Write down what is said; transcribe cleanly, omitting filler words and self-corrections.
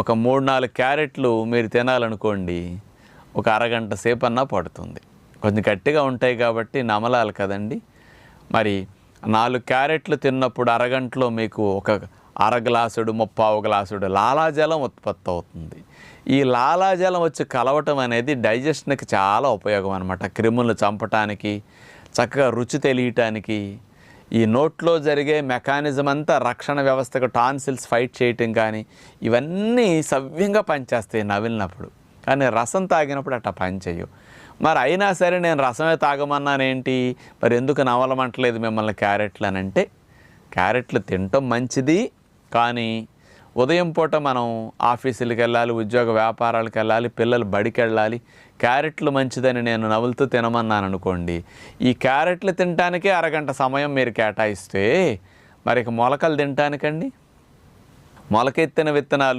ఒక 3-4 క్యారెట్లు మీరు తినాలనుకోండి, ఒక అరగంట సేపన్నా పడుతుంది. కొంచెం గట్టిగా ఉంటాయి కాబట్టి నమలాలి కదండి. మరి 4 క్యారెట్లు తిన్నప్పుడు అరగంటలో మీకు ఒక అర గ్లాసుడు, ముప్పావు గ్లాసుడు లాలాజలం ఉత్పత్తి అవుతుంది. ఈ లాలాజలం వచ్చి కలవటం అనేది డైజెషన్కి చాలా ఉపయోగం అనమాట. క్రిములను చంపటానికి, చక్కగా రుచి తెలియటానికి, ఈ నోట్లో జరిగే మెకానిజం అంతా రక్షణ వ్యవస్థకు టాన్సిల్స్ ఫైట్ చేయటం కానీ ఇవన్నీ సవ్యంగా పనిచేస్తాయి నవిలినప్పుడు. కానీ రసం తాగినప్పుడు అట్లా పనిచేయవు. మరి అయినా సరే నేను రసమే తాగమన్నానేంటి, మరి ఎందుకు నవలమంటలేదు మిమ్మల్ని క్యారెట్లు అని అంటే, క్యారెట్లు తినటం మంచిది. కానీ ఉదయం పూట మనం ఆఫీసులకు వెళ్ళాలి, ఉద్యోగ వ్యాపారాలకు వెళ్ళాలి, పిల్లలు బడికి వెళ్ళాలి. క్యారెట్లు మంచిదని నేను నవ్వులుతూ తినమన్నాను అనుకోండి, ఈ క్యారెట్లు తినటానికే అరగంట సమయం మీరు కేటాయిస్తే మరి మొలకలు తినటానికండి, మొలకెత్తిన విత్తనాలు